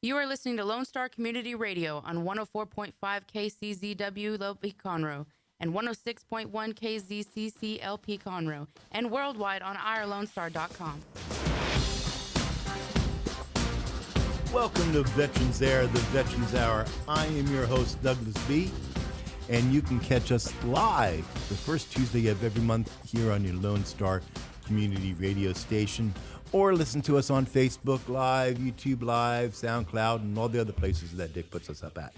You are listening to Lone Star Community Radio on 104.5 KCZW LP Conroe and 106.1 KZCC LP Conroe and worldwide on irlonestar.com. Welcome to Veterans Air, the Veterans Hour. I am your host, DouglasB, and you can catch us live the first Tuesday of every month here on your Lone Star Community Radio station, or listen to us on Facebook Live, YouTube Live, SoundCloud, and all the other places that Dick puts us up at.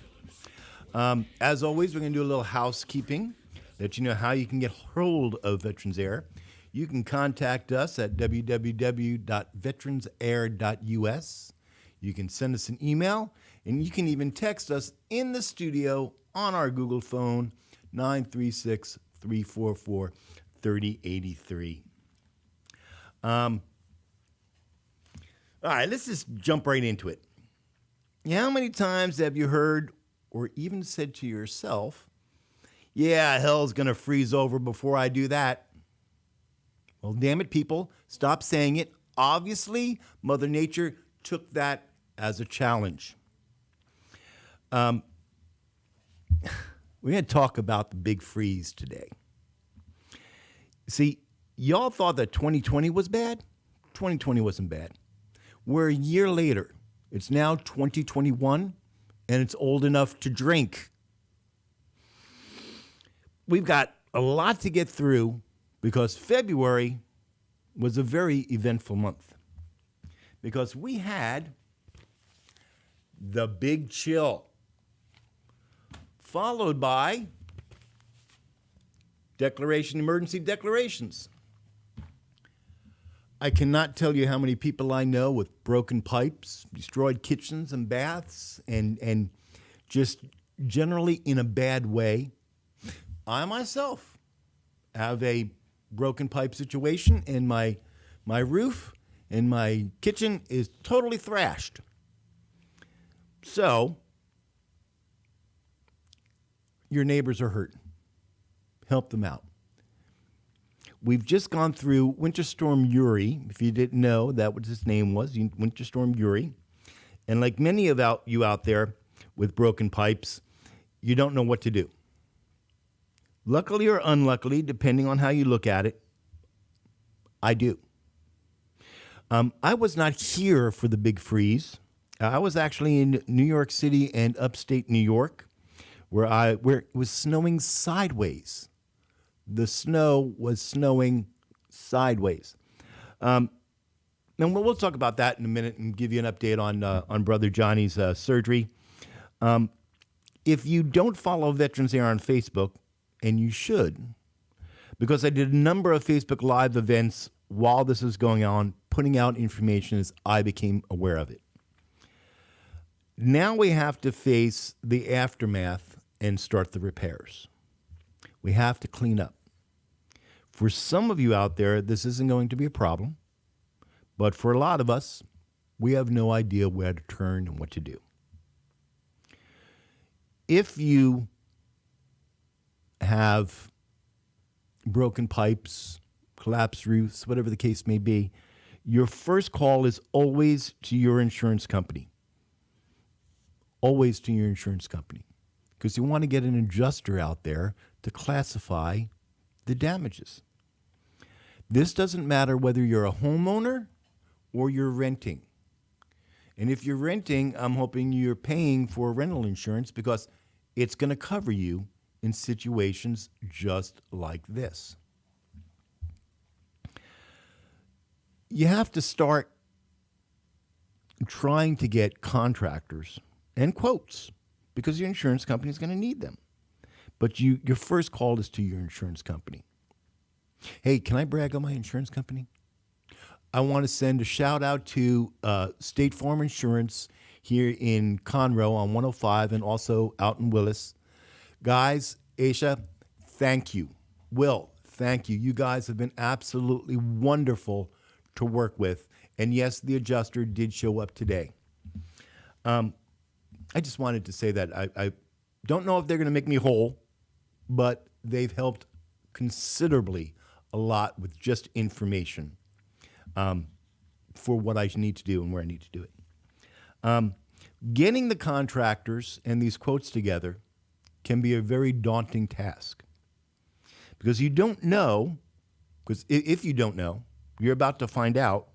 As always, we're going to do a little housekeeping, let you know how you can get hold of Veterans Air. You can contact us at www.VeteransAir.us. You can send us an email, and you can even text us in the studio on our Google phone, 936-344-3083. All right, let's just jump right into it. How many times have you heard or even said to yourself, yeah, hell's going to freeze over before I do that? Well, damn it, people, stop saying it. Obviously, Mother Nature took that as a challenge. We're going to talk about the big freeze today. See, y'all thought that 2020 was bad? 2020 wasn't bad. We're a year later. It's now 2021, and it's old enough to drink. We've got a lot to get through because February was a very eventful month. Because we had the big chill, followed by emergency declarations. I cannot tell you how many people I know with broken pipes, destroyed kitchens and baths, and just generally in a bad way. I myself have a broken pipe situation, and my roof and my kitchen is totally thrashed. So, your neighbors are hurting. Help them out. We've just gone through Winter Storm Uri. If you didn't know, that what his name was, Winter Storm Uri. And like many of you out there with broken pipes, you don't know what to do. Luckily or unluckily, depending on how you look at it, I do. I was not here for the big freeze. I was actually in New York City and upstate New York, where it was snowing sideways. The snow was snowing sideways. And we'll talk about that in a minute and give you an update on Brother Johnny's surgery. If you don't follow Veterans Air on Facebook, and you should, because I did a number of Facebook Live events while this was going on, putting out information as I became aware of it. Now we have to face the aftermath and start the repairs. We have to clean up. For some of you out there, this isn't going to be a problem, but for a lot of us, we have no idea where to turn and what to do. If you have broken pipes, collapsed roofs, whatever the case may be, your first call is always to your insurance company. Always to your insurance company. Because you want to get an adjuster out there to classify the damages. This doesn't matter whether you're a homeowner or you're renting. And if you're renting, I'm hoping you're paying for rental insurance because it's going to cover you in situations just like this. You have to start trying to get contractors and quotes because your insurance company is going to need them. But your first call is to your insurance company. Hey, can I brag on my insurance company? I want to send a shout out to State Farm Insurance here in Conroe on 105 and also out in Willis. Guys, Aisha, thank you. Will, thank you. You guys have been absolutely wonderful to work with. And yes, the adjuster did show up today. I just wanted to say that I don't know if they're going to make me whole, but they've helped considerably a lot with just information for what I need to do and where I need to do it. Getting the contractors and these quotes together can be a very daunting task because you don't know, because if you don't know, you're about to find out.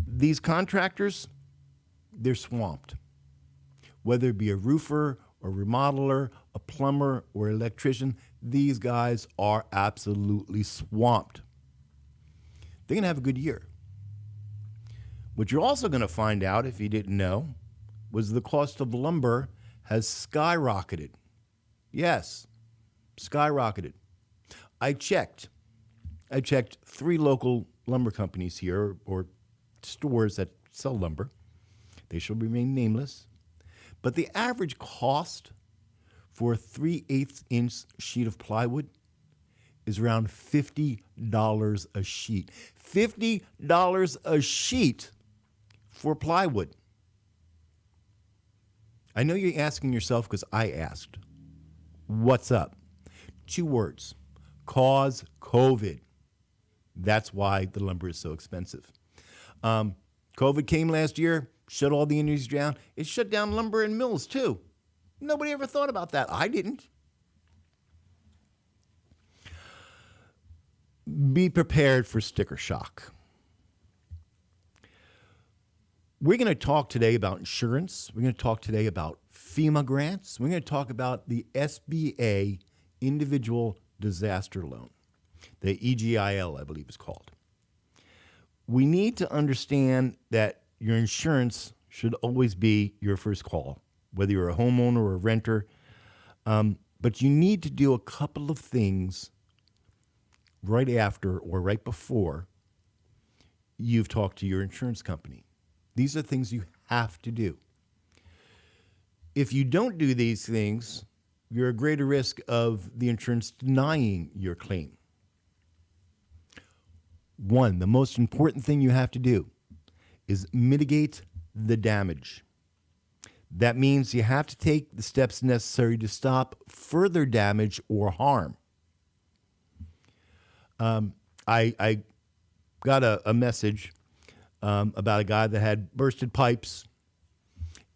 These contractors, they're swamped. Whether it be a roofer or remodeler, a plumber or electrician, these guys are absolutely swamped. They're going to have a good year. What you're also going to find out, if you didn't know, was the cost of lumber has skyrocketed. Yes, skyrocketed. I checked 3 local lumber companies here, or stores that sell lumber. They shall remain nameless. But the average cost for a 3/8 inch sheet of plywood is around $50 a sheet. $50 a sheet for plywood. I know you're asking yourself, because I asked, what's up? 2 words: cause COVID. That's why the lumber is so expensive. COVID came last year, shut all the industries down. It shut down lumber and mills too. Nobody ever thought about that. I didn't. Be prepared for sticker shock. We're going to talk today about insurance. We're going to talk today about FEMA grants. We're going to talk about the SBA individual disaster loan, the EGIL, I believe it's called. We need to understand that your insurance should always be your first call, whether you're a homeowner or a renter. But you need to do a couple of things right after or right before you've talked to your insurance company. These are things you have to do. If you don't do these things, you're at greater risk of the insurance denying your claim. 1, the most important thing you have to do is mitigate the damage. That means you have to take the steps necessary to stop further damage or harm. I got a message about a guy that had bursted pipes,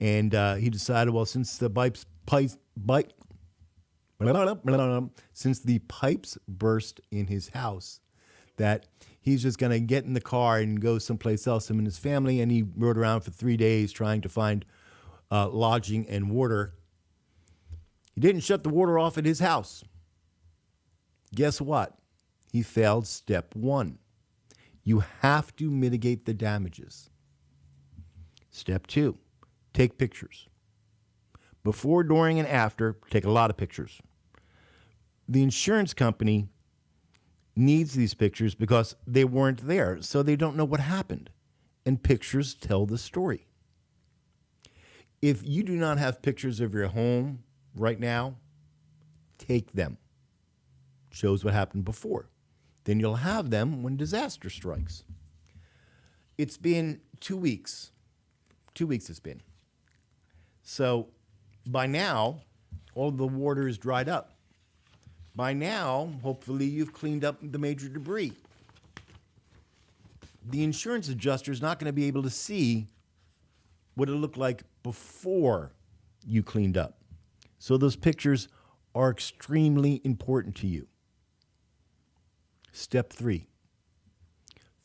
and he decided, well, since the pipes burst in his house, that he's just going to get in the car and go someplace else, him and his family, and he rode around for 3 days trying to find lodging and water. He didn't shut the water off at his house. Guess what? He failed step 1. You have to mitigate the damages. Step 2, take pictures. Before, during, and after, take a lot of pictures. The insurance company needs these pictures because they weren't there, so they don't know what happened. And pictures tell the story. If you do not have pictures of your home right now, take them. Shows what happened before. Then you'll have them when disaster strikes. It's been 2 weeks. 2 weeks it's been. So by now, all the water is dried up. By now, hopefully, you've cleaned up the major debris. The insurance adjuster is not going to be able to see what it looked like before you cleaned up. So those pictures are extremely important to you. Step 3,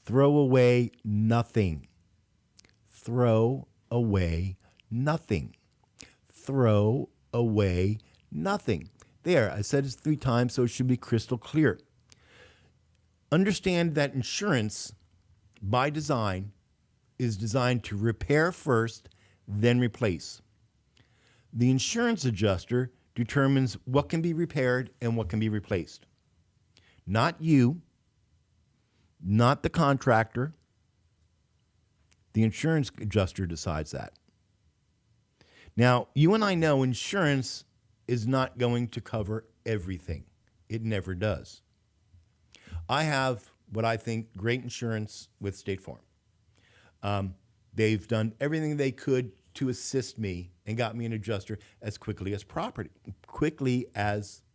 throw away nothing. Throw away nothing. Throw away nothing. There, I said it 3 times, so it should be crystal clear. Understand that insurance, by design, is designed to repair first, then replace. The insurance adjuster determines what can be repaired and what can be replaced. Not you, not the contractor. The insurance adjuster decides that. Now, you and I know insurance is not going to cover everything. It never does. I have what I think great insurance with State Farm. They've done everything they could to assist me and got me an adjuster as quickly as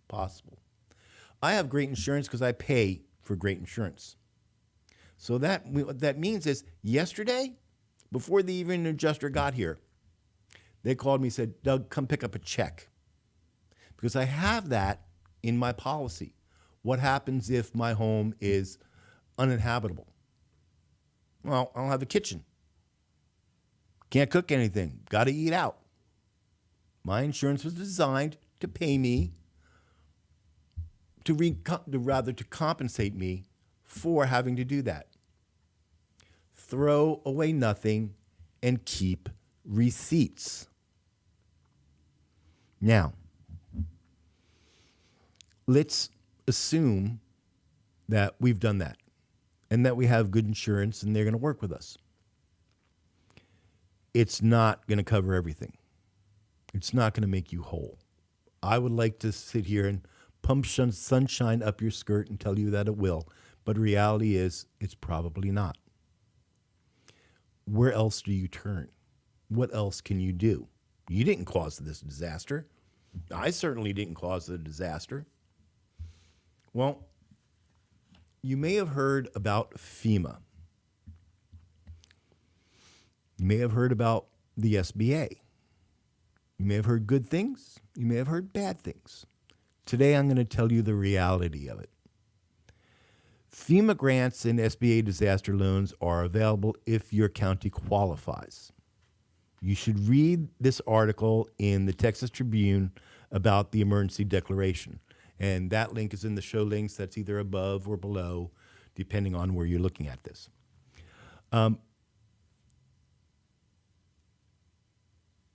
possible. I have great insurance because I pay for great insurance. So what that means is yesterday, before the even adjuster got here, They called me and said, Doug, come pick up a check. Because I have that in my policy. What happens if my home is uninhabitable? Well, I don't have a kitchen. Can't cook anything. Got to eat out. My insurance was designed to pay me, to compensate me for having to do that. Throw away nothing and keep receipts. Now, let's assume that we've done that and that we have good insurance and they're going to work with us. It's not going to cover everything. It's not going to make you whole. I would like to sit here and pump sunshine up your skirt and tell you that it will, but reality is it's probably not. Where else do you turn? What else can you do? You didn't cause this disaster. I certainly didn't cause the disaster. Well, you may have heard about FEMA. You may have heard about the SBA. You may have heard good things. You may have heard bad things. Today, I'm going to tell you the reality of it. FEMA grants and SBA disaster loans are available if your county qualifies. You should read this article in the Texas Tribune about the emergency declaration. And that link is in the show links. That's either above or below, depending on where you're looking at this.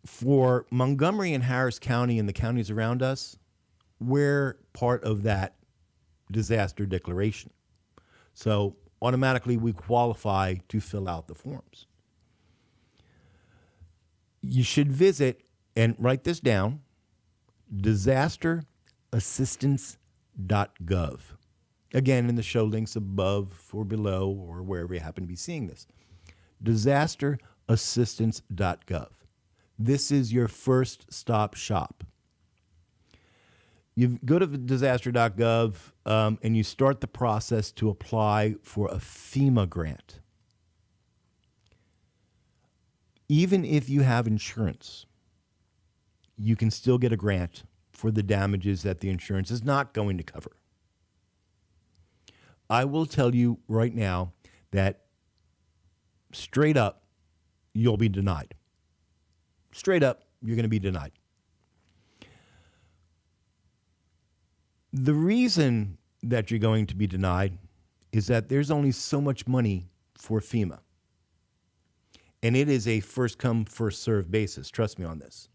For Montgomery and Harris County and the counties around us, we're part of that disaster declaration. So automatically we qualify to fill out the forms. You should visit and write this down, disasterassistance.gov. Again, in the show links above or below or wherever you happen to be seeing this. Disasterassistance.gov. This is your first stop shop. You go to disaster.gov and you start the process to apply for a FEMA grant. Even if you have insurance, you can still get a grant for the damages that the insurance is not going to cover. I will tell you right now that straight up, you'll be denied. Straight up, you're going to be denied. The reason that you're going to be denied is that there's only so much money for FEMA. And it is a first come, first served basis. Trust me on this.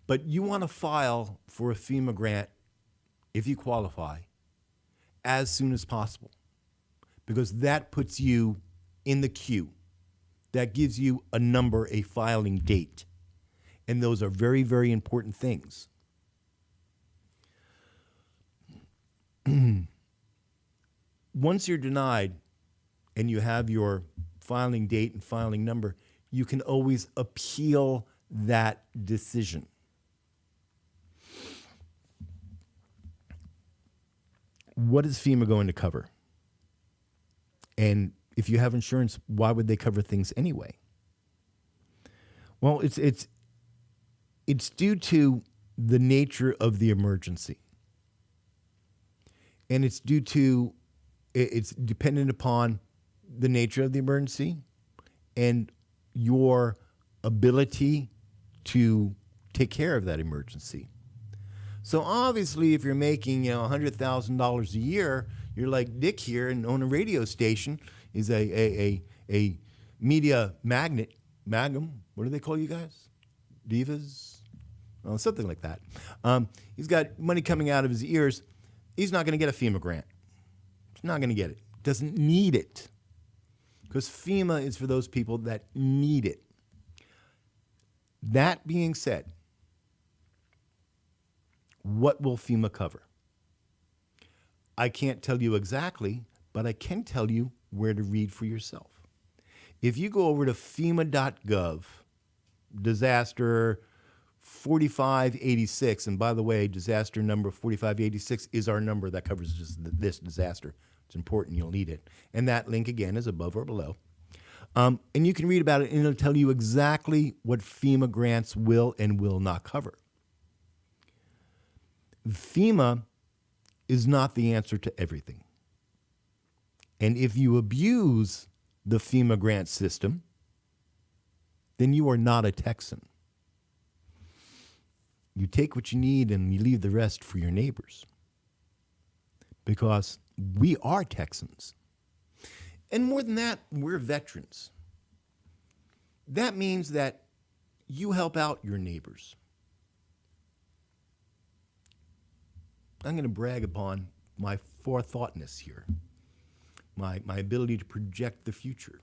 But you want to file for a FEMA grant, if you qualify, as soon as possible. Because that puts you in the queue. That gives you a number, a filing date. And those are very, very important things. Once you're denied and you have your filing date and filing number, you can always appeal that decision. What is FEMA going to cover? And if you have insurance, why would they cover things anyway? Well, it's due to the nature of the emergency. And it's dependent upon the nature of the emergency and your ability to take care of that emergency. So obviously, if you're making $100,000 a year, you're like Dick here and own a radio station, is a media magnum. What do they call you guys? Divas? Oh, something like that. He's got money coming out of his ears. He's not going to get a FEMA grant. He's not going to get it. Doesn't need it. Because FEMA is for those people that need it. That being said, what will FEMA cover? I can't tell you exactly, but I can tell you where to read for yourself. If you go over to FEMA.gov, disaster 4586, and by the way, disaster number 4586 is our number that covers just this disaster. It's important, you'll need it. And that link again is above or below. And you can read about it, and it'll tell you exactly what FEMA grants will and will not cover. FEMA is not the answer to everything. And if you abuse the FEMA grant system, then you are not a Texan. You take what you need and you leave the rest for your neighbors. Because we are Texans. And more than that, we're veterans. That means that you help out your neighbors. I'm going to brag upon my forethoughtness here, my ability to project the future.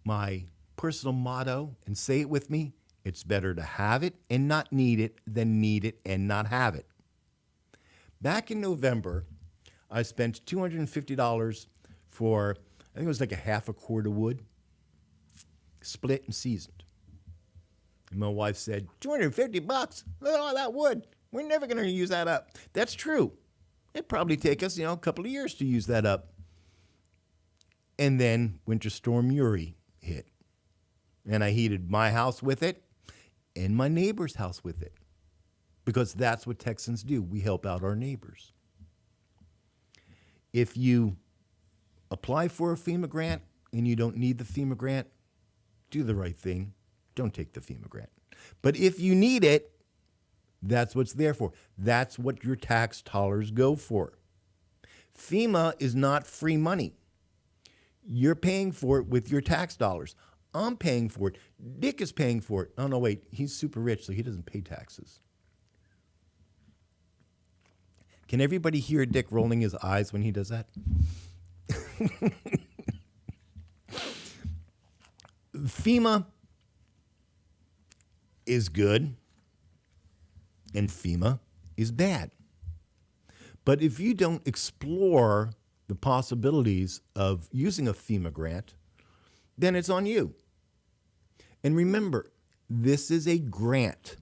My personal motto, and say it with me, it's better to have it and not need it than need it and not have it. Back in November, I spent $250 for, I think it was like a half a cord of wood, split and seasoned. And my wife said, $250? Look at all that wood. We're never going to use that up. That's true. It'd probably take us, a couple of years to use that up. And then Winter Storm Uri hit. And I heated my house with it and my neighbor's house with it. Because that's what Texans do. We help out our neighbors. If you apply for a FEMA grant and you don't need the FEMA grant, do the right thing. Don't take the FEMA grant. But if you need it, that's what it's there for. That's what your tax dollars go for. FEMA is not free money. You're paying for it with your tax dollars. I'm paying for it. Dick is paying for it. Oh, no, wait. He's super rich, so he doesn't pay taxes. Can everybody hear Dick rolling his eyes when he does that? FEMA is good and FEMA is bad. But if you don't explore the possibilities of using a FEMA grant, then it's on you. And remember, this is a grant.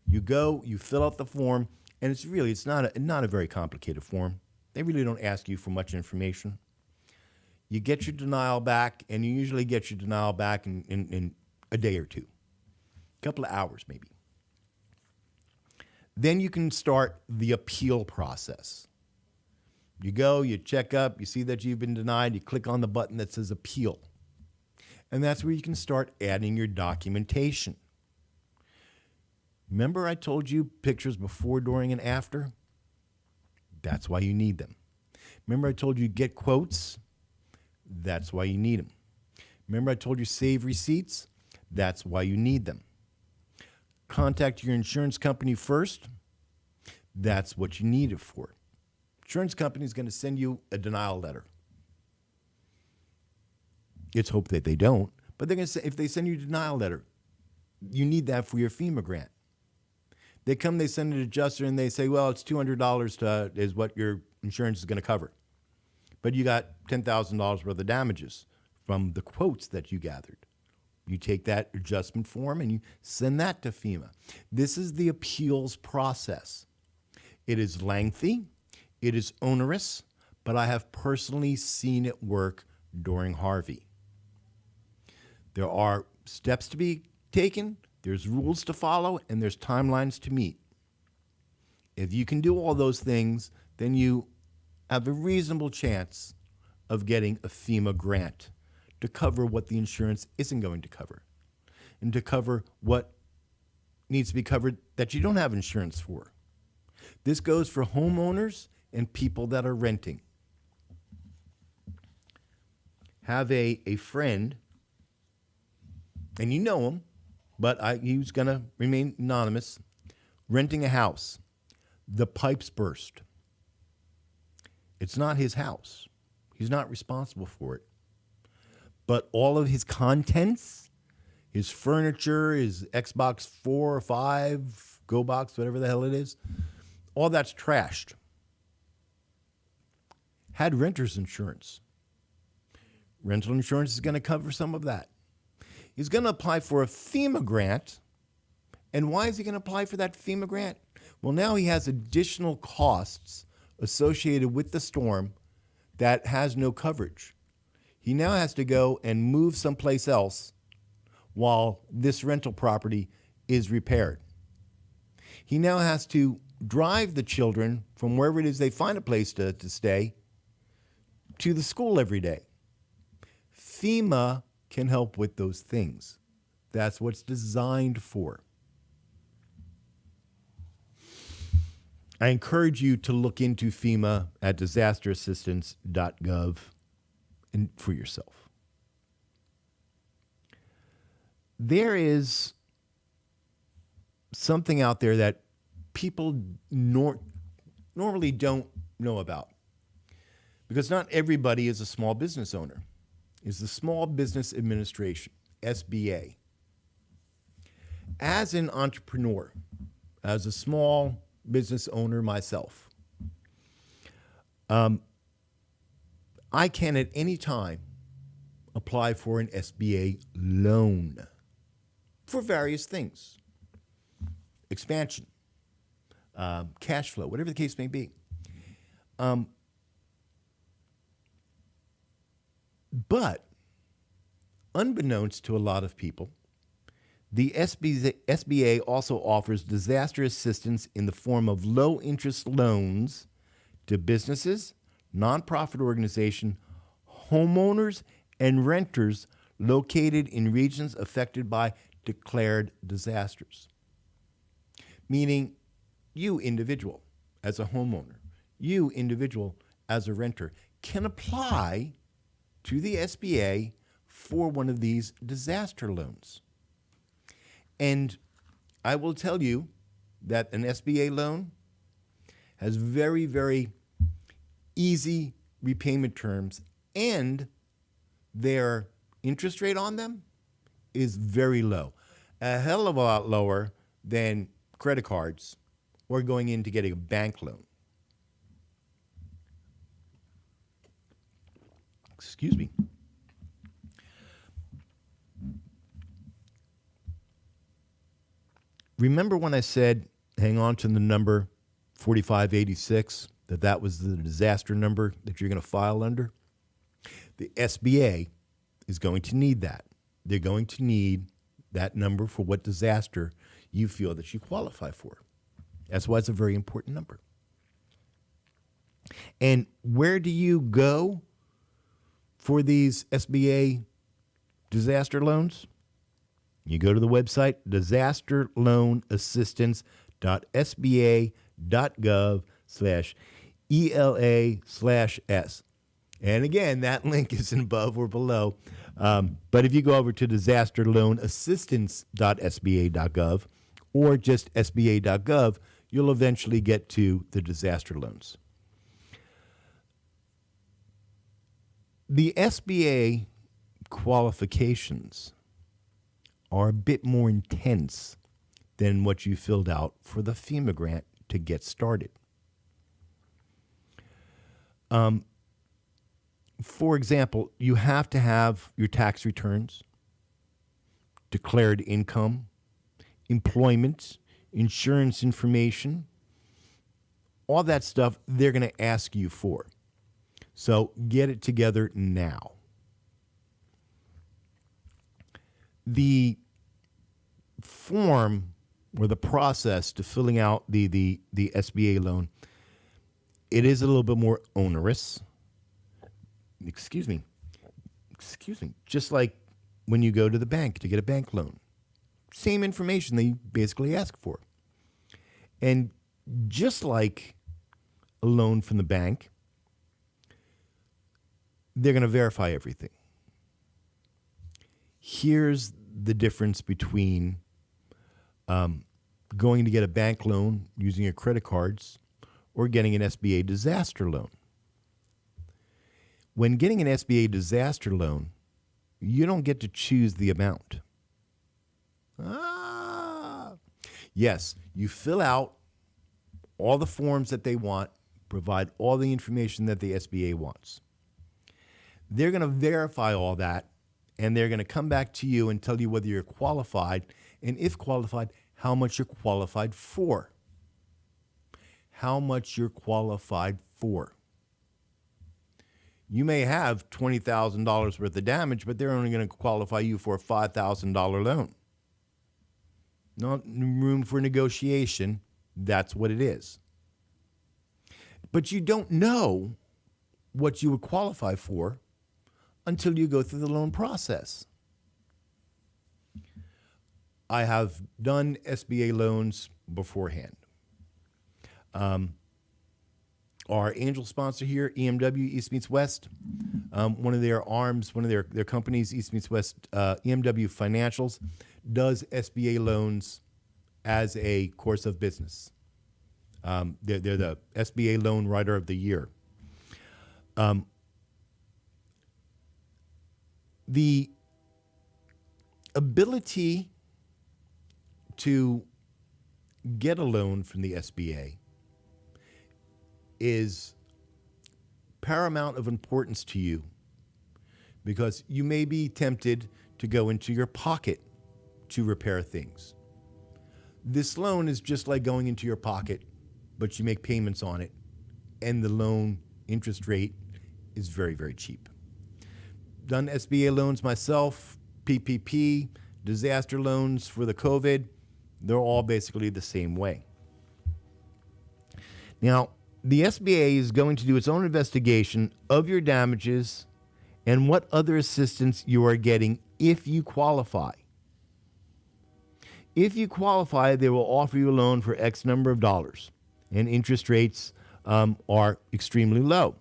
You go, you fill out the form, and it's not a very complicated form. They really don't ask you for much information. You get your denial back, and you usually get your denial back in a day or two, a couple of hours maybe. Then you can start the appeal process. You go, you check up, you see that you've been denied, you click on the button that says appeal. And that's where you can start adding your documentation. Remember I told you pictures before, during, and after? That's why you need them. Remember I told you get quotes? That's why you need them. Remember I told you save receipts? That's why you need them. Contact your insurance company first? That's what you need it for. Insurance company is going to send you a denial letter. It's hope that they don't, but they're going to say, if they send you a denial letter, you need that for your FEMA grant. They come, they send an adjuster, and they say, well, it's $200 is what your insurance is going to cover. But you got $10,000 worth of damages from the quotes that you gathered. You take that adjustment form and you send that to FEMA. This is the appeals process. It is lengthy, it is onerous, but I have personally seen it work during Harvey. There are steps to be taken, there's rules to follow, and there's timelines to meet. If you can do all those things, then you have a reasonable chance of getting a FEMA grant to cover what the insurance isn't going to cover, and to cover what needs to be covered that you don't have insurance for. This goes for homeowners and people that are renting. Have a friend, and you know him, but he's going to remain anonymous, renting a house. The pipes burst. It's not his house. He's not responsible for it. But all of his contents, his furniture, his Xbox 4 or 5, Go Box, whatever the hell it is, all that's trashed. Had renter's insurance. Rental insurance is going to cover some of that. He's going to apply for a FEMA grant. And why is he going to apply for that FEMA grant? Well, now he has additional costs associated with the storm that has no coverage. He now has to go and move someplace else while this rental property is repaired. He now has to drive the children from wherever it is they find a place to stay to the school every day. FEMA can help with those things. That's what it's designed for. I encourage you to look into FEMA at DisasterAssistance.gov and for yourself. There is something out there that people normally don't know about, because not everybody is a small business owner. It's the Small Business Administration, SBA. As an entrepreneur, as a small business owner myself, I can at any time apply for an SBA loan for various things. Expansion, cash flow, whatever the case may be. But unbeknownst to a lot of people, the SBA also offers disaster assistance in the form of low-interest loans to businesses, nonprofit organizations, homeowners, and renters located in regions affected by declared disasters. Meaning, you individual as a homeowner, you individual as a renter can apply to the SBA for one of these disaster loans. And I will tell you that an SBA loan has very, very easy repayment terms, and their interest rate on them is very low. A hell of a lot lower than credit cards or going in to get a bank loan. Excuse me. Remember when I said hang on to the number 4586, that was the disaster number that you're going to file under? The SBA is going to need that. They're going to need that number for what disaster you feel that you qualify for. That's why it's a very important number. And where do you go for these SBA disaster loans? You go to the website disasterloanassistance.sba.gov/ELA/S. And again, that link is above or below. But if you go over to disasterloanassistance.sba.gov or just sba.gov, you'll eventually get to the disaster loans. The SBA qualifications are a bit more intense than what you filled out for the FEMA grant to get started. For example, you have to have your tax returns, declared income, employment, insurance information, all that stuff they're going to ask you for. So get it together now. The form or the process to filling out the SBA loan, it is a little bit more onerous. Excuse me. Just like when you go to the bank to get a bank loan. Same information they basically ask for. And just like a loan from the bank, they're going to verify everything. Here's the difference between going to get a bank loan using your credit cards or getting an SBA disaster loan. When getting an SBA disaster loan, you don't get to choose the amount. Yes, you fill out all the forms that they want, provide all the information that the SBA wants. They're going to verify all that, and they're going to come back to you and tell you whether you're qualified, and if qualified, how much you're qualified for. How much you're qualified for. You may have $20,000 worth of damage, but they're only going to qualify you for a $5,000 loan. Not room for negotiation. That's what it is. But you don't know what you would qualify for until you go through the loan process. I have done SBA loans beforehand. Our angel sponsor here, EMW, East Meets West, one of their arms, one of their companies, East Meets West, EMW Financials, does SBA loans as a course of business. They're the SBA Loan Writer of the Year. The ability to get a loan from the SBA is paramount of importance to you, because you may be tempted to go into your pocket to repair things. This loan is just like going into your pocket, but you make payments on it, and the loan interest rate is very, very cheap. Done SBA loans myself, PPP, disaster loans for the COVID. They're all basically the same way. Now, the SBA is going to do its own investigation of your damages and what other assistance you are getting if you qualify. If you qualify, they will offer you a loan for X number of dollars, and interest rates are extremely low.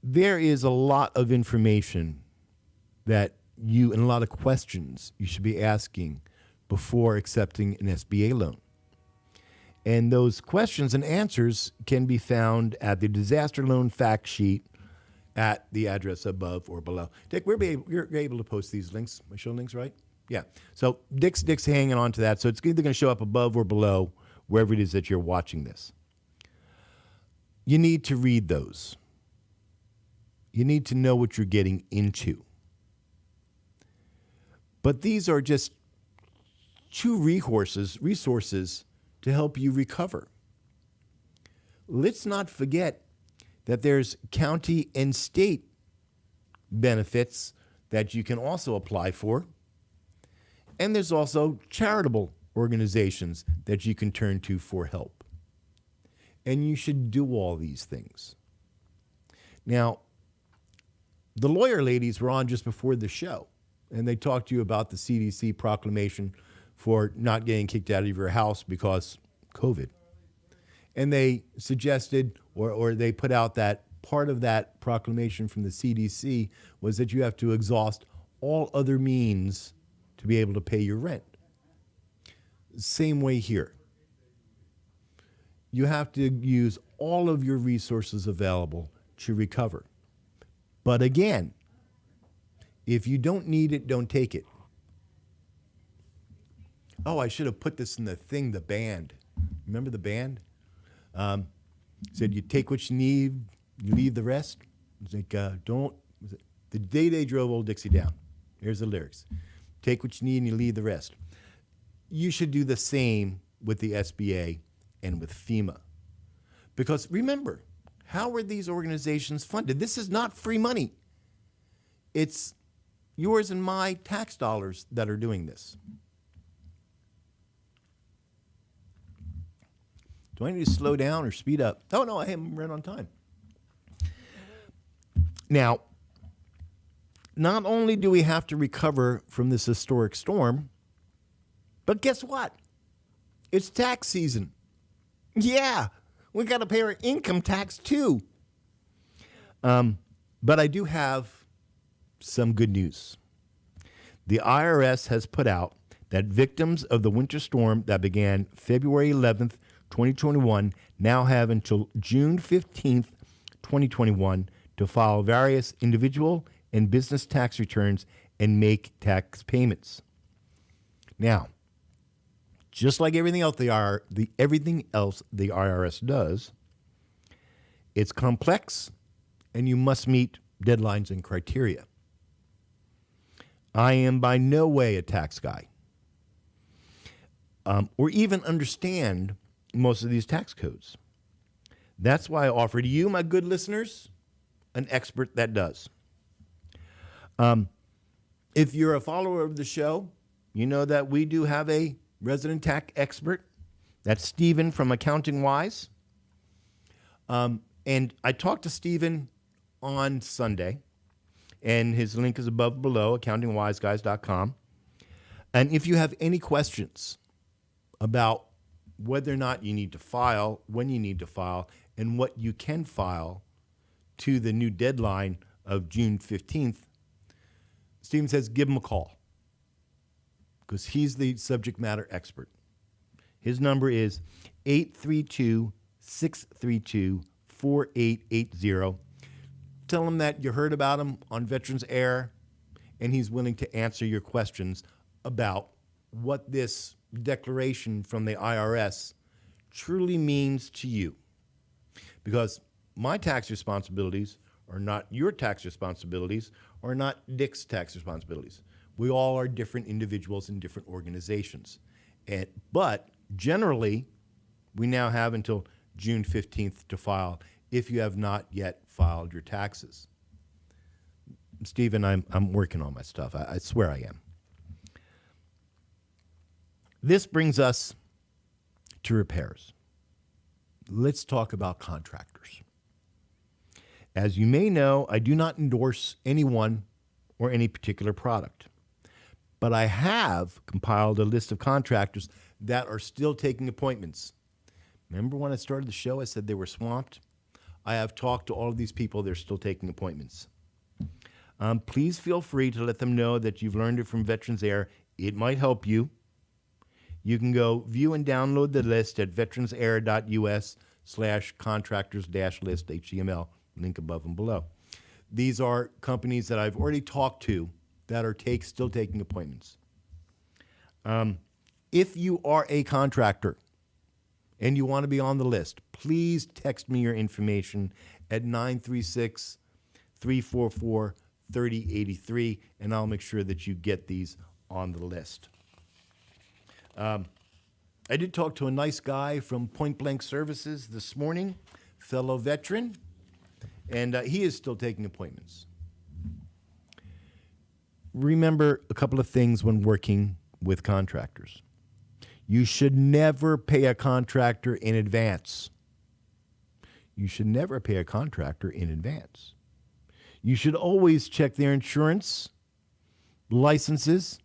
There is a lot of information that and a lot of questions you should be asking before accepting an SBA loan. And those questions and answers can be found at the disaster loan fact sheet at the address above or below. Dick, you're able to post these links. Am I showing links right? Yeah. So Dick's hanging on to that. So it's either going to show up above or below, wherever it is that you're watching this. You need to read those. You need to know what you're getting into. But these are just two resources to help you recover. Let's not forget that there's county and state benefits that you can also apply for. And there's also charitable organizations that you can turn to for help. And you should do all these things. Now, the lawyer ladies were on just before the show, and they talked to you about the CDC proclamation for not getting kicked out of your house because COVID. And they suggested, or they put out that part of that proclamation from the CDC was that you have to exhaust all other means to be able to pay your rent. Same way here. You have to use all of your resources available to recover. But again, if you don't need it, don't take it. Oh, I should have put this in the thing, the band. Remember the band? Said you take what you need, you leave the rest. It's like, the day they drove old Dixie down. Here's the lyrics. Take what you need and you leave the rest. You should do the same with the SBA and with FEMA. Because remember, how are these organizations funded? This is not free money. It's yours and my tax dollars that are doing this. Do I need to slow down or speed up? Oh, no, I am right on time. Now, not only do we have to recover from this historic storm, but guess what? It's tax season. Yeah, we got to pay our income tax too. But I do have some good news. The IRS has put out that victims of the winter storm that began February 11th, 2021 now have until June 15th, 2021 to file various individual and business tax returns and make tax payments. Now, just like everything else the IRS does, it's complex and you must meet deadlines and criteria. I am by no way a tax guy, or even understand most of these tax codes. That's why I offer to you, my good listeners, an expert that does. If you're a follower of the show, you know that we do have a resident tax expert. That's Stephen from Accounting Wise. And I talked to Stephen on Sunday, and his link is above below, accountingwiseguys.com. And if you have any questions about whether or not you need to file, when you need to file, and what you can file to the new deadline of June 15th, Stephen says give him a call because he's the subject matter expert. His number is 832-632-4880. Tell him that you heard about him on Veterans Air, and he's willing to answer your questions about what this declaration from the IRS truly means to you. Because my tax responsibilities are not your tax responsibilities, or not Dick's tax responsibilities. We all are different individuals in different organizations. But generally, we now have until June 15th to file if you have not yet filed your taxes. Stephen, I'm working on my stuff. I swear I am. This brings us to repairs. Let's talk about contractors. As you may know, I do not endorse anyone or any particular product, but I have compiled a list of contractors that are still taking appointments. Remember when I started the show, I said they were swamped? I have talked to all of these people. They're still taking appointments. Please feel free to let them know that you've learned it from Veterans Air. It might help you. You can go view and download the list at VeteransAir.us/contractors-list HTML. Link above and below. These are companies that I've already talked to that are still taking appointments. If you are a contractor and you want to be on the list, please text me your information at 936-344-3083, and I'll make sure that you get these on the list. I did talk to a nice guy from Point Blank Services this morning, fellow veteran, and he is still taking appointments. Remember a couple of things when working with contractors. You should never pay a contractor in advance. You should never pay a contractor in advance. You should always check their insurance, licenses,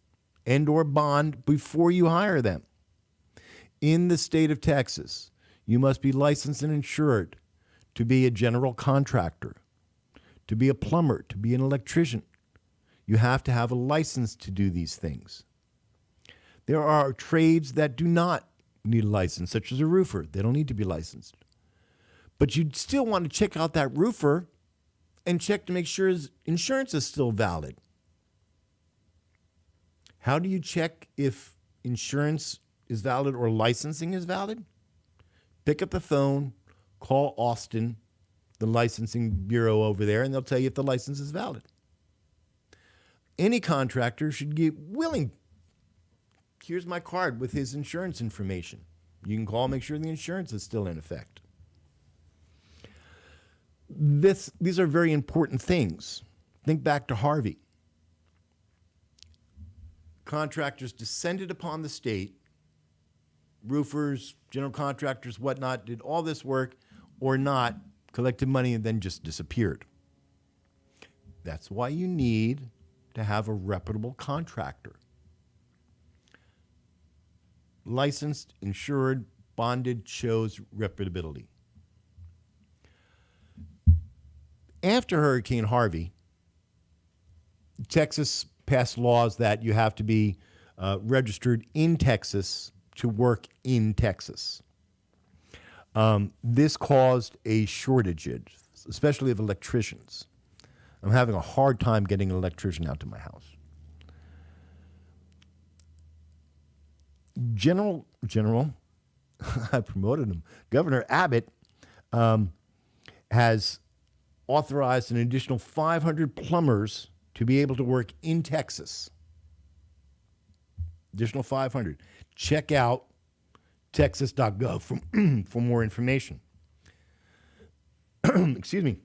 and or bond before you hire them. In the state of Texas, you must be licensed and insured to be a general contractor, to be a plumber, to be an electrician. You have to have a license to do these things. There are trades that do not need a license, such as a roofer. They don't need to be licensed. But you still want to check out that roofer and check to make sure his insurance is still valid. How do you check if insurance is valid or licensing is valid? Pick up the phone, call Austin, the licensing bureau over there, and they'll tell you if the license is valid. Any contractor should be willing. Here's my card with his insurance information. You can call, make sure the insurance is still in effect. These are very important things. Think back to Harvey. Contractors descended upon the state, roofers, general contractors, whatnot, did all this work or not, collected money, and then just disappeared. That's why you need to have a reputable contractor. Licensed, insured, bonded, shows reputability. After Hurricane Harvey, Texas passed laws that you have to be registered in Texas to work in Texas. This caused a shortage, especially of electricians. I'm having a hard time getting an electrician out to my house. General, I promoted him. Governor Abbott has authorized an additional 500 plumbers to be able to work in Texas. Additional 500. Check out texas.gov for more information. excuse me.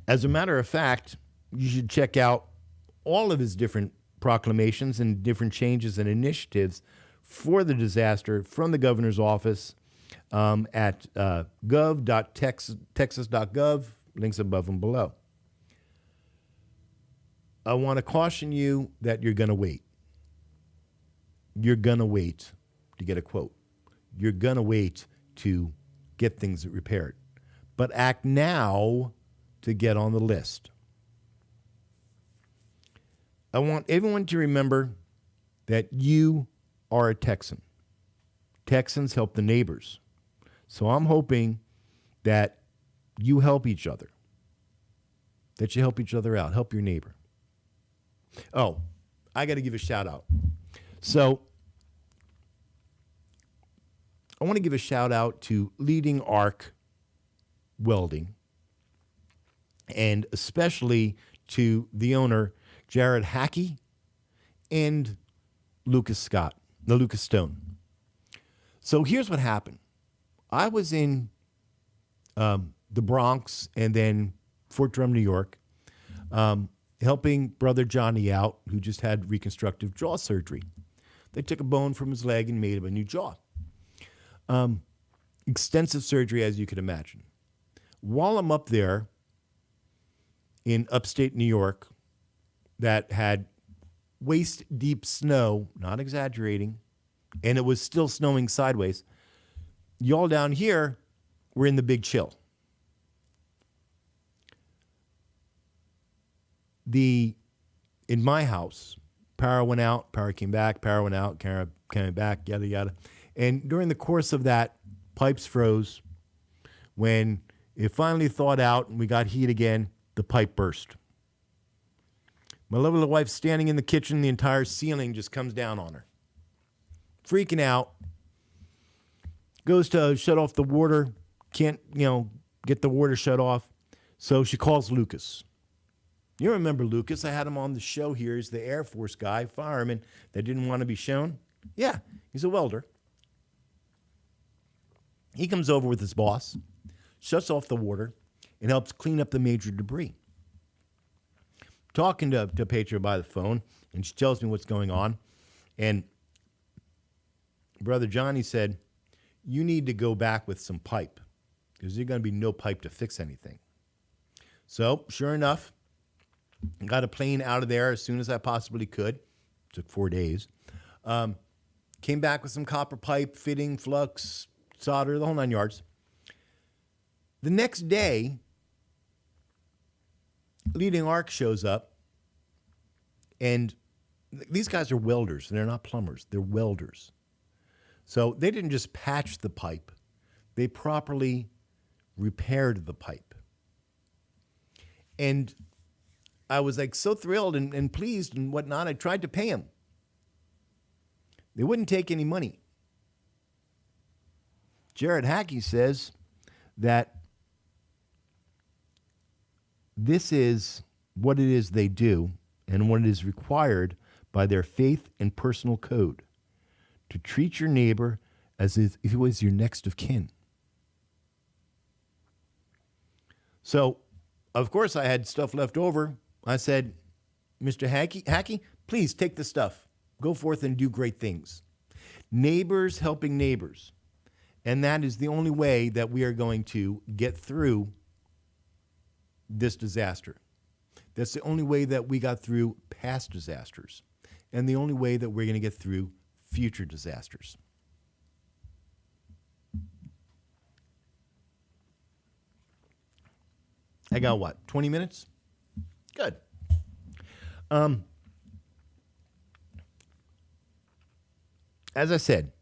As a matter of fact, you should check out all of his different proclamations and different changes and initiatives for the disaster from the governor's office at gov.texas.gov, links above and below. I want to caution you that you're going to wait. You're going to wait to get a quote. You're going to wait to get things repaired. But act now to get on the list. I want everyone to remember that you are a Texan. Texans help the neighbors. So I'm hoping that you help each other, that you help each other out, help your neighbor. Oh, I got to give a shout out. So I want to give a shout out to Leading Arc Welding, and especially to the owner, Jared Hackey, and Lucas Stone. So here's what happened. I was in the Bronx and then Fort Drum, New York, helping brother Johnny out, who just had reconstructive jaw surgery. They took a bone from his leg and made him a new jaw. Extensive surgery, as you can imagine. While I'm up there in upstate New York, that had waist-deep snow, not exaggerating, and it was still snowing sideways, y'all down here were in the big chill. In my house, power went out, power came back, power went out, power came back, yada, yada. And during the course of that, pipes froze. When it finally thawed out and we got heat again, the pipe burst. My lovely wife's standing in the kitchen, the entire ceiling just comes down on her. Freaking out. Goes to shut off the water, can't, get the water shut off. So she calls Lucas. You remember Lucas? I had him on the show here. He's the Air Force guy, fireman that didn't want to be shown. Yeah, he's a welder. He comes over with his boss, shuts off the water, and helps clean up the major debris. Talking to Petra by the phone, and she tells me what's going on. And Brother Johnny said, you need to go back with some pipe, because there's going to be no pipe to fix anything. So, sure enough, got a plane out of there as soon as I possibly could. Took 4 days. Came back with some copper pipe, fitting, flux, solder, the whole 9 yards. The next day, Leading Arc shows up, and these guys are welders. They're not plumbers. They're welders. So they didn't just patch the pipe. They properly repaired the pipe. And I was so thrilled and pleased and whatnot. I tried to pay them. They wouldn't take any money. Jared Hackey says that this is what it is they do and what it is required by their faith and personal code, to treat your neighbor as if he was your next of kin. So, of course, I had stuff left over. I said, Mr. Hackey, please take the stuff. Go forth and do great things. Neighbors helping neighbors. And that is the only way that we are going to get through this disaster. That's the only way that we got through past disasters, and the only way that we're going to get through future disasters. I got what, 20 minutes? Good. As I said,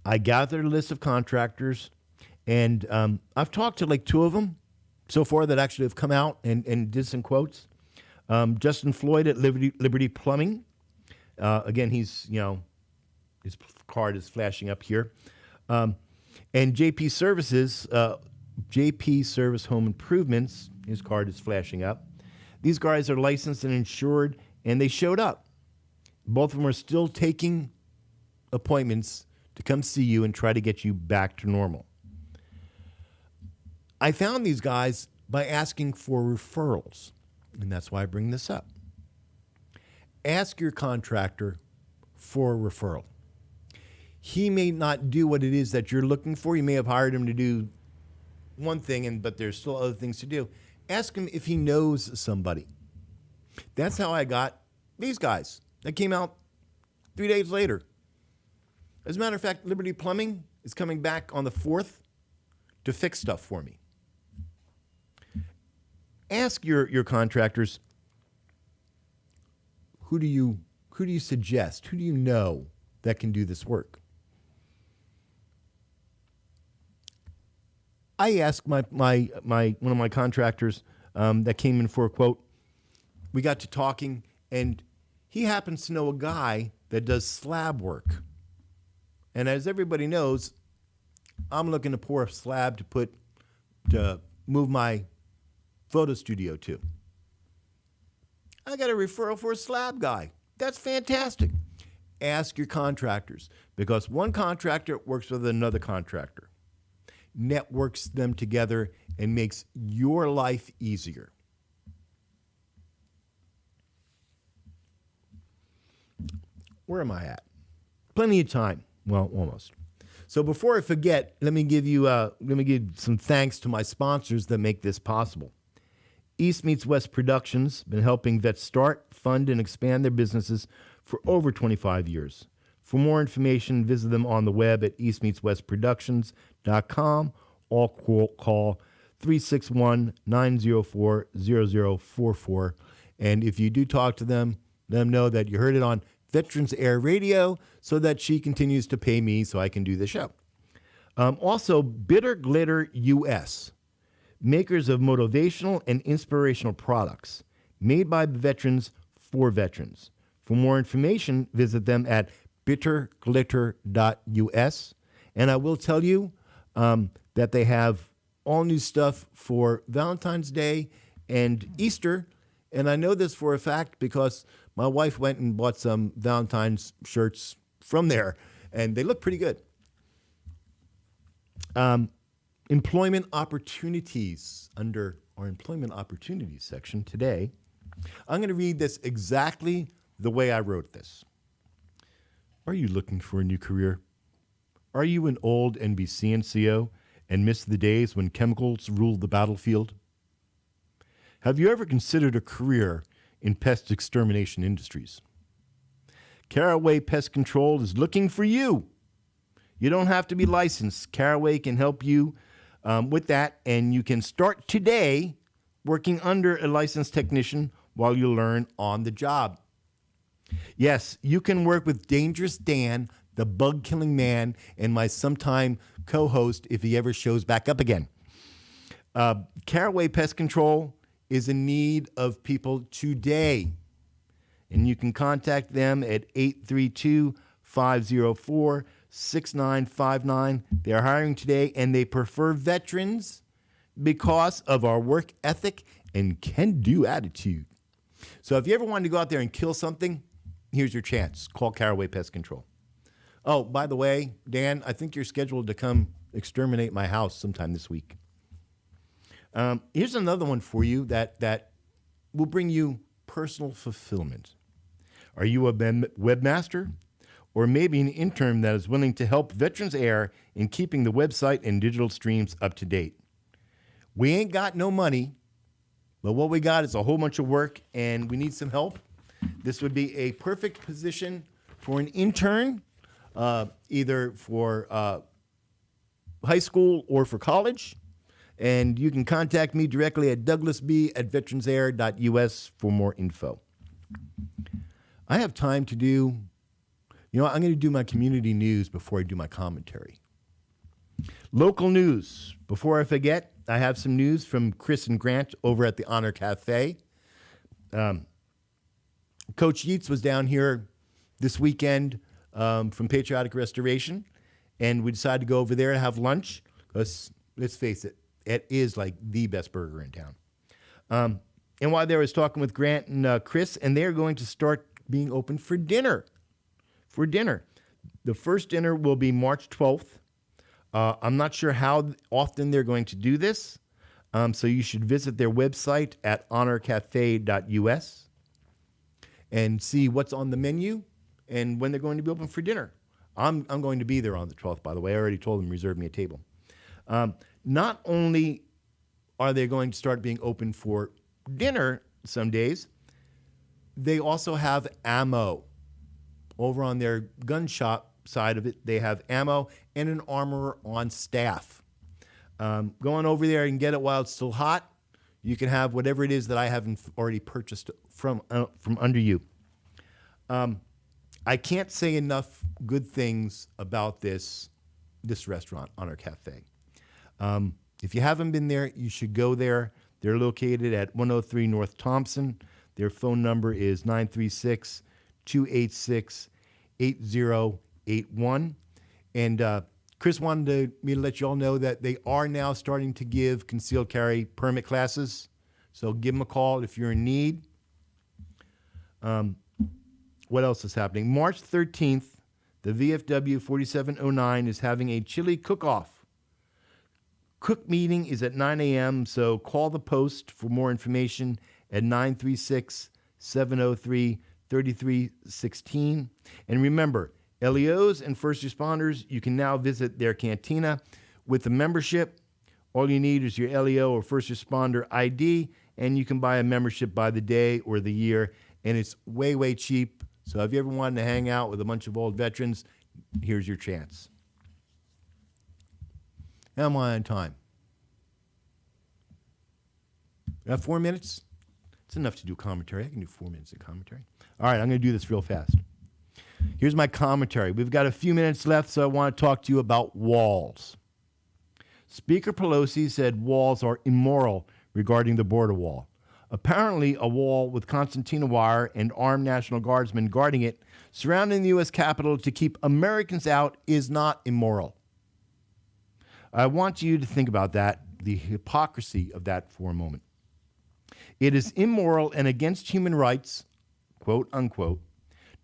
I gathered a list of contractors, and I've talked to two of them so far that actually have come out and did some quotes. Justin Floyd at Liberty Plumbing. Again, he's, his card is flashing up here. And JP Service Home Improvements, his card is flashing up. These guys are licensed and insured, and they showed up. Both of them are still taking appointments to come see you and try to get you back to normal. I found these guys by asking for referrals, and that's why I bring this up. Ask your contractor for a referral. He may not do what it is that you're looking for. You may have hired him to do one thing, but there's still other things to do. Ask him if he knows somebody. That's how I got these guys. That came out 3 days later. As a matter of fact, Liberty Plumbing is coming back on the 4th to fix stuff for me. Ask your contractors, who do you suggest? Who do you know that can do this work? I asked my one of my contractors that came in for a quote. We got to talking, and he happens to know a guy that does slab work. And as everybody knows, I'm looking to pour a slab to move my photo studio to. I got a referral for a slab guy. That's fantastic. Ask your contractors, because one contractor works with another contractor, networks them together, and makes your life easier. Where am I at? Plenty of time. Well, almost. So before I forget, let me give some thanks to my sponsors that make this possible. East Meets West Productions been helping vets start, fund, and expand their businesses for over 25 years. For more information, visit them on the web at eastmeetswestproductions.com or call 361-904-0044. And if you do talk to them, let them know that you heard it on Veterans Air Radio so that she continues to pay me so I can do the show. Also, Bitter Glitter US, makers of motivational and inspirational products made by veterans for veterans. For more information, visit them at bitterglitter.us. And I will tell you that they have all new stuff for Valentine's Day and Easter. And I know this for a fact because my wife went and bought some Valentine's shirts from there, and they look pretty good. Employment opportunities. Under our employment opportunities section today, I'm going to read this exactly the way I wrote this. Are you looking for a new career? Are you an old NBC NCO and miss the days when chemicals ruled the battlefield? Have you ever considered a career in pest extermination industries? Caraway Pest Control is looking for you. You don't have to be licensed. Caraway can help you with that, and you can start today working under a licensed technician while you learn on the job. Yes, you can work with Dangerous Dan, the bug-killing man, and my sometime co-host if he ever shows back up again. Caraway Pest Control is in need of people today, and you can contact them at 832-504-6959. They're hiring today, and they prefer veterans because of our work ethic and can-do attitude. So if you ever wanted to go out there and kill something, here's your chance. Call Caraway Pest Control. Oh, by the way, Dan, I think you're scheduled to come exterminate my house sometime this week. Here's another one for you that will bring you personal fulfillment. Are you a webmaster? Or maybe an intern that is willing to help Veterans Air in keeping the website and digital streams up to date? We ain't got no money, but what we got is a whole bunch of work, and we need some help. This would be a perfect position for an intern, either for high school or for college. And you can contact me directly at DouglasB at VeteransAir.us for more info. I have time to do, I'm going to do my community news before I do my commentary. Local news. Before I forget, I have some news from Chris and Grant over at the Honor Cafe. Coach Yeats was down here this weekend from Patriotic Restoration, and we decided to go over there and have lunch because, let's face it, it is like the best burger in town. And while there, I was talking with Grant and Chris, and they're going to start being open for dinner. The first dinner will be March 12th. I'm not sure how often they're going to do this, So you should visit their website at honorcafe.us and see what's on the menu and when they're going to be open for dinner. I'm going to be there on the 12th, by the way. I already told them to reserve me a table. Not only are they going to start being open for dinner some days, they also have ammo. Over on their gun shop side of it, they have ammo and an armorer on staff. Go on over there and get it while it's still hot. You can have whatever it is that I haven't already purchased from under you. I can't say enough good things about this restaurant, Honor Cafe. If you haven't been there, you should go there. They're located at 103 North Thompson. Their phone number is 936-286-8081. And Chris wanted me to let you all know that they are now starting to give concealed carry permit classes. So give them a call if you're in need. What else is happening? March 13th, the VFW 4709 is having a chili cook-off. Cook meeting is at 9 a.m., so call the post for more information at 936-703-3316. And remember, LEOs and first responders, you can now visit their cantina with a membership. All you need is your LEO or first responder ID, and you can buy a membership by the day or the year, and it's way, way cheap. So if you ever wanted to hang out with a bunch of old veterans, here's your chance. How am I on time? I have 4 minutes? It's enough to do commentary. I can do 4 minutes of commentary. All right, I'm going to do this real fast. Here's my commentary. We've got a few minutes left, so I want to talk to you about walls. Speaker Pelosi said walls are immoral regarding the border wall. Apparently, a wall with concertina wire and armed National Guardsmen guarding it, surrounding the U.S. Capitol to keep Americans out, is not immoral. I want you to think about that, the hypocrisy of that for a moment. It is immoral and against human rights, quote unquote,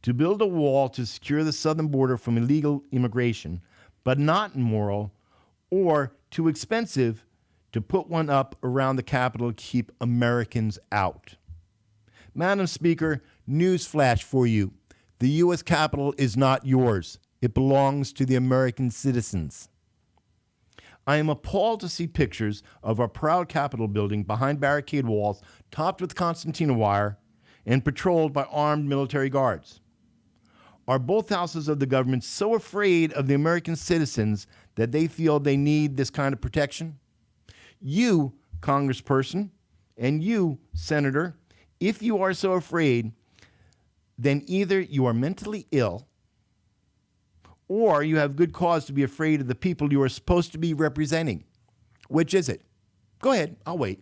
to build a wall to secure the southern border from illegal immigration, but not immoral or too expensive to put one up around the Capitol to keep Americans out. Madam Speaker, newsflash for you. The U.S. Capitol is not yours. It belongs to the American citizens. I am appalled to see pictures of our proud Capitol building behind barricade walls, topped with concertina wire, and patrolled by armed military guards. Are both houses of the government so afraid of the American citizens that they feel they need this kind of protection? You, Congressperson, and you, Senator, if you are so afraid, then either you are mentally ill or you have good cause to be afraid of the people you are supposed to be representing. Which is it? Go ahead, I'll wait.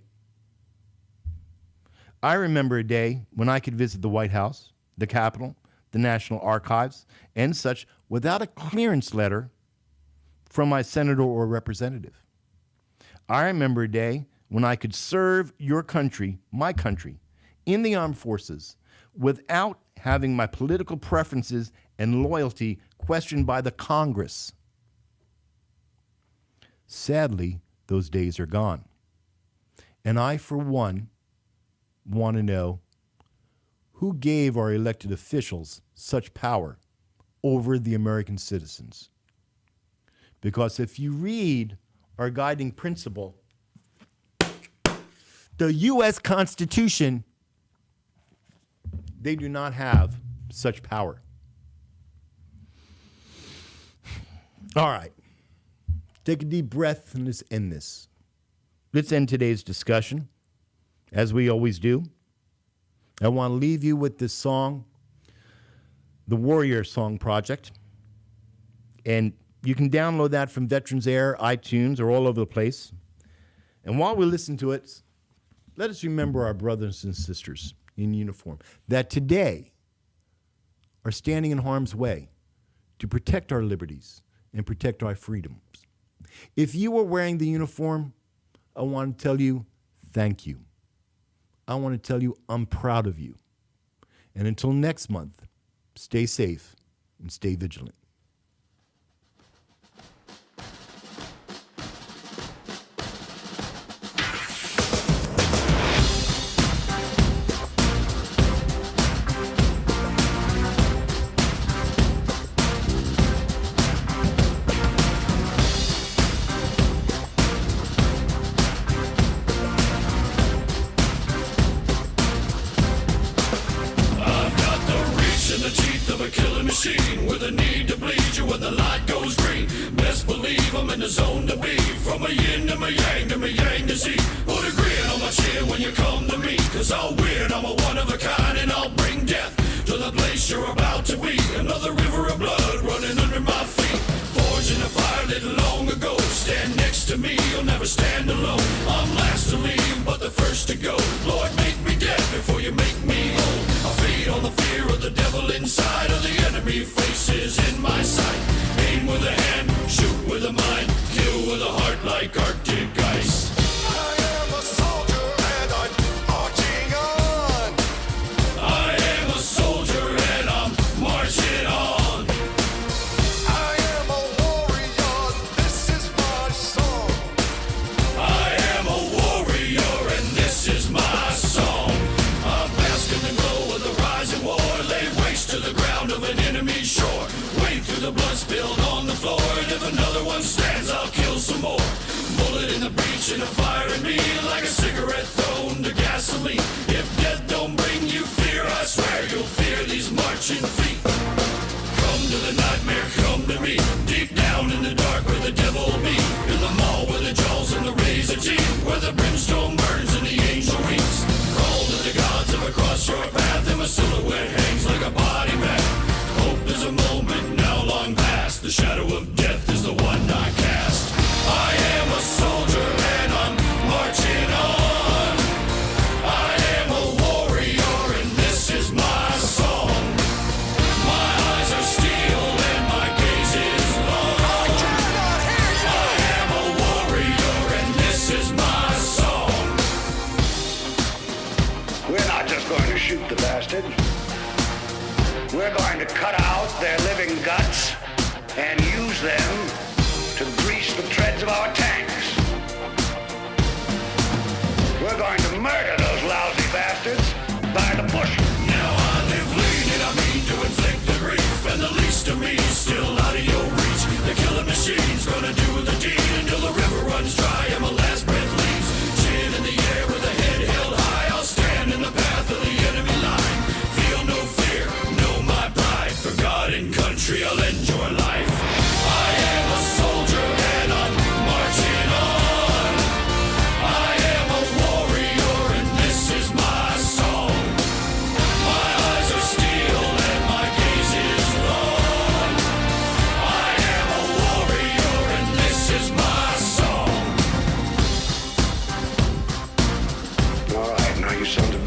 I remember a day when I could visit the White House, the Capitol, the National Archives, and such without a clearance letter from my senator or representative. I remember a day when I could serve your country, my country, in the armed forces without having my political preferences and loyalty questioned by the Congress. Sadly, those days are gone. And I, for one, want to know who gave our elected officials such power over the American citizens. Because if you read our guiding principle, the U.S. Constitution, they do not have such power. All right. Take a deep breath and let's end this. Let's end today's discussion, as we always do. I want to leave you with this song, the Warrior Song Project. And you can download that from Veterans Air, iTunes, or all over the place. And while we listen to it, let us remember our brothers and sisters in uniform that today are standing in harm's way to protect our liberties and protect our freedoms. If you are wearing the uniform, I want to tell you, thank you. I want to tell you, I'm proud of you. And until next month, stay safe and stay vigilant. a killing machine with a need to bleed you when the light goes green. Best believe I'm in the zone to be. From a yin to my yang to my yang to Z. Put a grin on my chin when you come to me, 'cause I'll win, I'm a one of a kind, and I'll bring death to the place you're about to be. Another river of blood running under my feet. Forged in a fire lit long ago. Stand next to me, you'll never stand alone. I'm last to leave, but the first to go. Lord, make me dead before you make me whole. I feed on the fear of the devil inside of the enemy faces in my sight. Aim with a hand, shoot with a mind, kill with a heart like Arctic ice. I am a soldier and I'm marching on. I am a soldier and I'm marching on. I am a warrior, this is my song. I am a warrior and this is my song. I bask in the glow of the rising war. Lay waste to the ground of an enemy shore. Wade through the blood spilled on the floor. And if another one stands, I'll kill some more. Bullet in the breach and a fire in me, like a cigarette thrown to gasoline. If death don't bring you fear, I swear you'll fear these marching feet. Come to the nightmare, come to me. Deep down in the dark where the devil be. In the mall where the jaws and the razor teeth, where the brimstone burns and the angel weeps. Crawl to the gods of across your path, and my silhouette hangs like a body bag. Hope is a moment now long past. The shadow of death is the one I cast. I am a soldier and I'm marching on. I am a warrior and this is my song. My eyes are steel and my gaze is long. I cannot hear you. I am a warrior and this is my song. We're not just going to shoot the bastard. We're going to cut out their living guts and use them to grease the treads of our tanks. We're going to murder those lousy bastards by the bushel. Now I live lean and I mean to inflict the grief, and the least of me is still out of your reach. The killing machine's gonna do the deed until the river runs dry and my last breath leaves. Chin in the air with a head held high, I'll stand in the path of the enemy line. Feel no fear, know my pride. For God and country I'll end your life. I am a soldier and I'm marching on. I am a warrior and this is my song. My eyes are steel and my gaze is long. I am a warrior and this is my song. All right, now you sons of